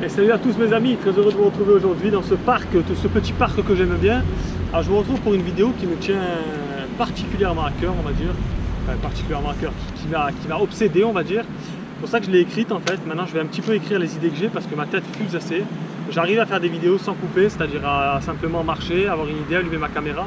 Et salut à tous mes amis, très heureux de vous retrouver aujourd'hui dans ce parc, ce petit parc que j'aime bien. Alors je vous retrouve pour une vidéo qui me tient particulièrement à cœur, on va dire. Enfin, particulièrement à cœur, qui m'a obsédé, on va dire. C'est pour ça que je l'ai écrite en fait. Maintenant je vais un petit peu écrire les idées que j'ai parce que ma tête fuse assez. J'arrive à faire des vidéos sans couper, c'est-à-dire à simplement marcher, avoir une idée, allumer ma caméra.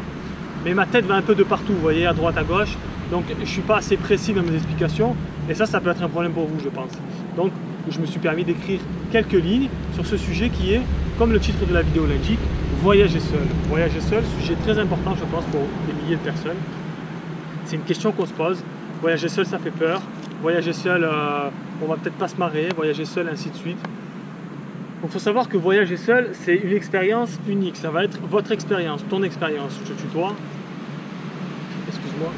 Mais ma tête va un peu de partout, vous voyez, à droite, à gauche. Donc je ne suis pas assez précis dans mes explications. Et ça peut être un problème pour vous, je pense. Donc je me suis permis d'écrire quelques lignes sur ce sujet qui est, comme le titre de la vidéo l'indique, voyager seul. Voyager seul, sujet très important, je pense, pour des milliers de personnes. C'est une question qu'on se pose. Voyager seul, ça fait peur. Voyager seul, on va peut-être pas se marrer. Voyager seul, ainsi de suite. Donc il faut savoir que voyager seul, c'est une expérience unique. Ça va être votre expérience, ton expérience. Je te tutoie. Excuse-moi.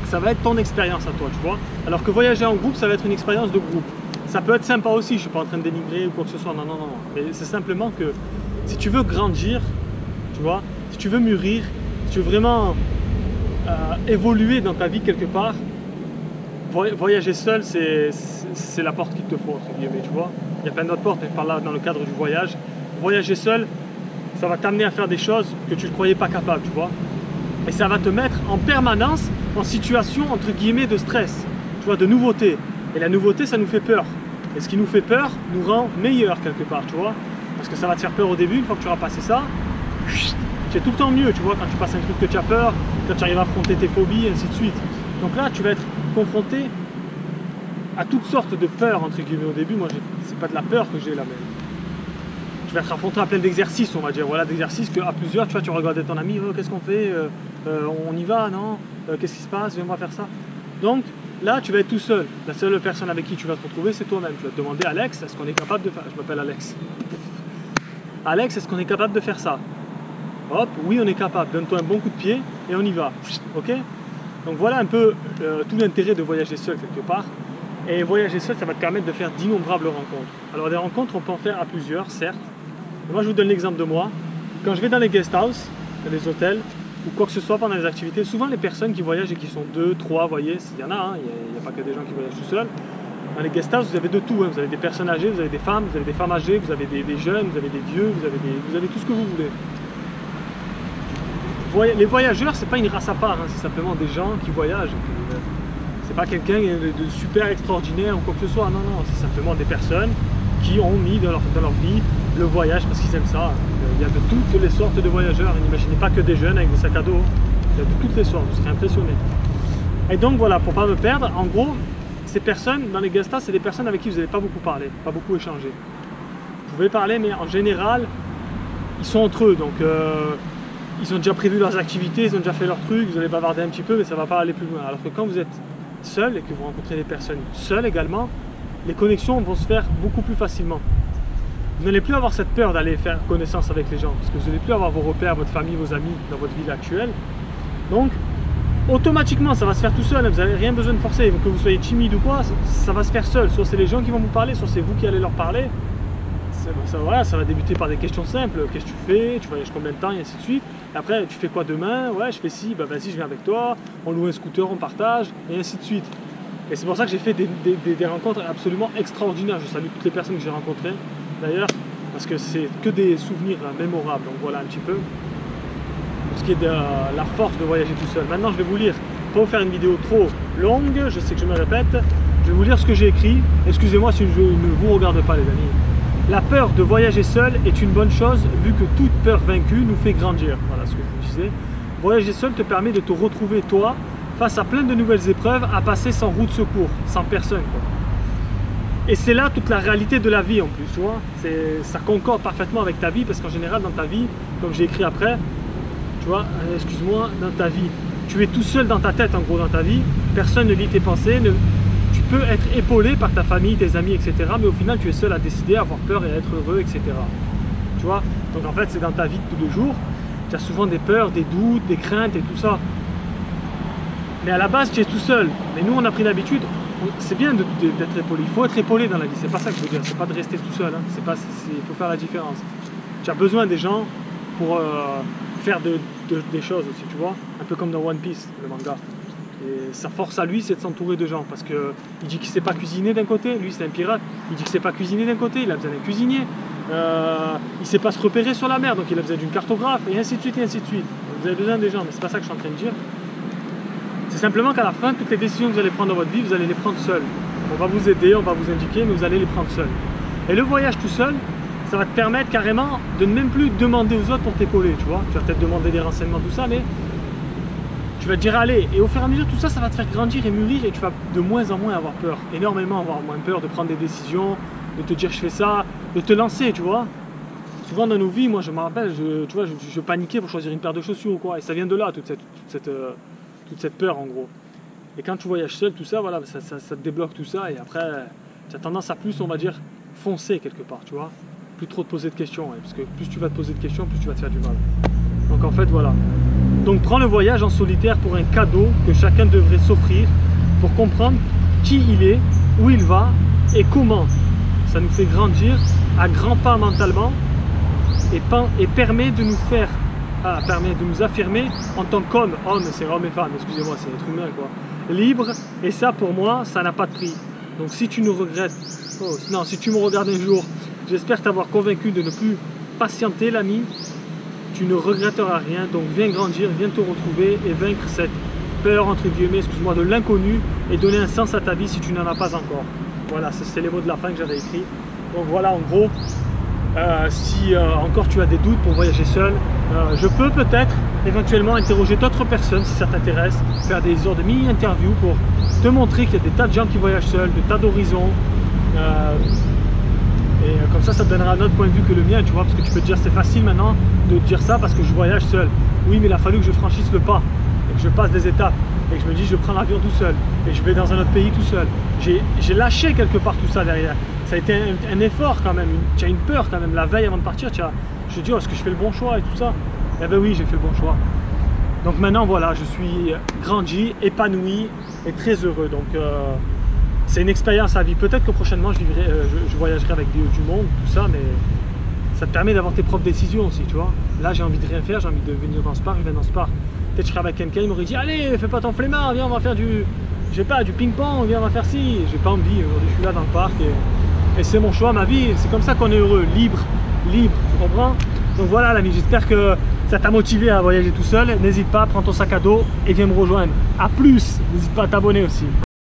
Ça va être ton expérience à toi, tu vois. Alors que voyager en groupe, ça va être une expérience de groupe. Ça peut être sympa aussi, je ne suis pas en train de dénigrer ou quoi que ce soit, non. Mais c'est simplement que si tu veux grandir, tu vois, si tu veux mûrir, si tu veux vraiment évoluer dans ta vie quelque part, voyager seul, c'est la porte qu'il te faut, entre guillemets, tu vois. Il y a plein d'autres portes, mais je parle là dans le cadre du voyage. Voyager seul, ça va t'amener à faire des choses que tu ne croyais pas capable, tu vois. Et ça va te mettre en permanence en situation, entre guillemets, de stress, tu vois, de nouveauté. Et la nouveauté, ça nous fait peur. Et ce qui nous fait peur nous rend meilleurs quelque part, tu vois. Parce que ça va te faire peur au début, une fois que tu auras passé ça, tu es tout le temps mieux, tu vois, quand tu passes un truc que tu as peur, quand tu arrives à affronter tes phobies, et ainsi de suite. Donc là, tu vas être confronté à toutes sortes de peurs, entre guillemets, au début. Moi, c'est pas de la peur que j'ai là, mais tu vas être affronté à plein d'exercices, on va dire. Voilà, d'exercices qu'à plusieurs, tu vois, tu regardes ton ami, oh, qu'est-ce qu'on fait, on y va, non, qu'est-ce qui se passe, viens-moi faire ça. Donc, là, tu vas être tout seul. La seule personne avec qui tu vas te retrouver, c'est toi-même. Tu vas te demander, Alex, est-ce qu'on est capable de faire... Je m'appelle Alex. Alex, est-ce qu'on est capable de faire ça? Hop, oui, on est capable. Donne-toi un bon coup de pied et on y va. Ok? Donc voilà un peu tout l'intérêt de voyager seul quelque part. Et voyager seul, ça va te permettre de faire d'innombrables rencontres. Alors des rencontres, on peut en faire à plusieurs, certes. Et moi, je vous donne l'exemple de moi. Quand je vais dans les guest house, les hôtels, ou quoi que ce soit pendant les activités, souvent les personnes qui voyagent et qui sont 2, 3, vous voyez, il y en a, hein, il n'y a pas que des gens qui voyagent tout seuls. Dans les guest house, vous avez de tout, hein. Vous avez des personnes âgées, vous avez des femmes âgées, vous avez des jeunes, vous avez des vieux, vous avez tout ce que vous voulez. Les voyageurs, c'est pas une race à part, hein, c'est simplement des gens qui voyagent. C'est pas quelqu'un de super extraordinaire ou quoi que ce soit, non, c'est simplement des personnes qui ont mis dans leur vie le voyage parce qu'ils aiment ça. Il y a de toutes les sortes de voyageurs, n'imaginez pas que des jeunes avec des sacs à dos, il y a de toutes les sortes, vous serez impressionné. Et donc voilà, pour pas me perdre, en gros, ces personnes, dans les guest house, c'est des personnes avec qui vous n'allez pas beaucoup parler, pas beaucoup échanger. Vous pouvez parler, mais en général, ils sont entre eux, donc ils ont déjà prévu leurs activités, ils ont déjà fait leurs trucs, vous allez bavarder un petit peu, mais ça ne va pas aller plus loin. Alors que quand vous êtes seul et que vous rencontrez des personnes seules également, les connexions vont se faire beaucoup plus facilement. Vous n'allez plus avoir cette peur d'aller faire connaissance avec les gens, parce que vous n'allez plus avoir vos repères, votre famille, vos amis dans votre ville actuelle. Donc, automatiquement, ça va se faire tout seul, vous n'avez rien besoin de forcer, que vous soyez timide ou quoi, ça va se faire seul. Soit c'est les gens qui vont vous parler, soit c'est vous qui allez leur parler. Voilà, ça va débuter par des questions simples. Qu'est-ce que tu fais? Tu voyages combien de temps? Et ainsi de suite. Et après, tu fais quoi demain? Ouais, je fais ci, bah vas-y, je viens avec toi. On loue un scooter, on partage, et ainsi de suite. Et c'est pour ça que j'ai fait des rencontres absolument extraordinaires. Je salue toutes les personnes que j'ai rencontrées, d'ailleurs, parce que c'est que des souvenirs mémorables. Donc voilà un petit peu pour ce qui est de la force de voyager tout seul. Maintenant, je vais vous lire, pour vous faire une vidéo trop longue, je sais que je me répète, je vais vous lire ce que j'ai écrit. Excusez-moi si je ne vous regarde pas, les amis. La peur de voyager seul est une bonne chose vu que toute peur vaincue nous fait grandir. Voilà ce que je vous disais. Voyager seul te permet de te retrouver toi face à plein de nouvelles épreuves à passer sans roue de secours, sans personne, quoi. Et c'est là toute la réalité de la vie en plus, tu vois. Ça concorde parfaitement avec ta vie parce qu'en général dans ta vie, comme j'ai écrit après, tu vois, excuse-moi, dans ta vie, tu es tout seul dans ta tête en gros dans ta vie, personne ne lit tes pensées, tu peux être épaulé par ta famille, tes amis, etc. Mais au final, tu es seul à décider, à avoir peur et à être heureux, etc. Tu vois? Donc en fait, c'est dans ta vie de tous les jours. Tu as souvent des peurs, des doutes, des craintes et tout ça. Mais à la base, tu es tout seul. Mais nous, on a pris l'habitude. C'est bien d'être épaulé. Il faut être épaulé dans la vie. C'est pas ça que je veux dire. C'est pas de rester tout seul. Hein. Il faut faire la différence. Tu as besoin des gens pour faire des choses aussi, tu vois. Un peu comme dans One Piece, le manga. Et sa force à lui, c'est de s'entourer de gens. Parce qu'il dit qu'il ne sait pas cuisiner d'un côté, lui c'est un pirate. Il dit qu'il ne sait pas cuisiner d'un côté, il a besoin d'un cuisinier. Il ne sait pas se repérer sur la mer, donc il a besoin d'une cartographe, et ainsi de suite, et ainsi de suite. Donc, vous avez besoin des gens, mais c'est pas ça que je suis en train de dire. C'est simplement qu'à la fin, toutes les décisions que vous allez prendre dans votre vie, vous allez les prendre seul. On va vous aider, on va vous indiquer, mais vous allez les prendre seul. Et le voyage tout seul, ça va te permettre carrément de ne même plus demander aux autres pour t'épauler, tu vois. Tu vas peut-être demander des renseignements, tout ça, mais tu vas te dire allez, et au fur et à mesure tout ça, ça va te faire grandir et mûrir et tu vas de moins en moins avoir peur, énormément avoir moins peur de prendre des décisions, de te dire je fais ça, de te lancer, tu vois. Souvent dans nos vies, moi je me rappelle, je paniquais pour choisir une paire de chaussures ou quoi, et ça vient de là, toute cette peur en gros. Et quand tu voyages seul, tout ça, voilà, ça te débloque tout ça, et après, tu as tendance à plus, on va dire, foncer quelque part, tu vois. Plus trop te poser de questions, hein, parce que plus tu vas te poser de questions, plus tu vas te faire du mal. Donc en fait, voilà. Donc prends le voyage en solitaire pour un cadeau que chacun devrait s'offrir pour comprendre qui il est, où il va et comment. Ça nous fait grandir à grands pas mentalement et permet de nous permet de nous affirmer en tant qu'homme, c'est homme et femme, excusez-moi, c'est être humain quoi, libre, et ça pour moi, ça n'a pas de prix. Donc si tu nous regrettes, si tu me regardes un jour, j'espère t'avoir convaincu de ne plus patienter l'ami. Tu ne regretteras rien, donc viens grandir, viens te retrouver et vaincre cette peur, entre guillemets, excuse-moi, de l'inconnu et donner un sens à ta vie si tu n'en as pas encore. Voilà, c'était les mots de la fin que j'avais écrits. Donc voilà, en gros, si encore tu as des doutes pour voyager seul, je peux peut-être éventuellement interroger d'autres personnes si ça t'intéresse, faire des sortes de mini-interviews pour te montrer qu'il y a des tas de gens qui voyagent seuls, des tas d'horizons. Et comme ça, ça te donnera un autre point de vue que le mien, tu vois, parce que tu peux te dire c'est facile maintenant de te dire ça parce que je voyage seul. Oui, mais il a fallu que je franchisse le pas et que je passe des étapes et que je me dis je prends l'avion tout seul et je vais dans un autre pays tout seul. J'ai lâché quelque part tout ça derrière. Ça a été un effort quand même, tu as une peur quand même la veille avant de partir. Je te dis, est-ce que je fais le bon choix et tout ça? Eh ben oui, j'ai fait le bon choix. Donc maintenant, voilà, je suis grandi, épanoui et très heureux. Donc c'est une expérience à vie. Peut-être que prochainement, je voyagerai avec du monde, tout ça, mais ça te permet d'avoir tes propres décisions aussi, tu vois. Là, j'ai envie de rien faire, j'ai envie de venir dans ce parc, je vais dans ce parc. Peut-être je serais avec quelqu'un, il m'aurait dit, allez, fais pas ton flemmard, viens, on va faire du ping-pong, viens, on va faire ci. J'ai pas envie, aujourd'hui, je suis là dans le parc et c'est mon choix, ma vie. C'est comme ça qu'on est heureux, libre, tu comprends? Donc voilà, l'ami, j'espère que ça t'a motivé à voyager tout seul. N'hésite pas, prends ton sac à dos et viens me rejoindre. A plus, n'hésite pas à t'abonner aussi.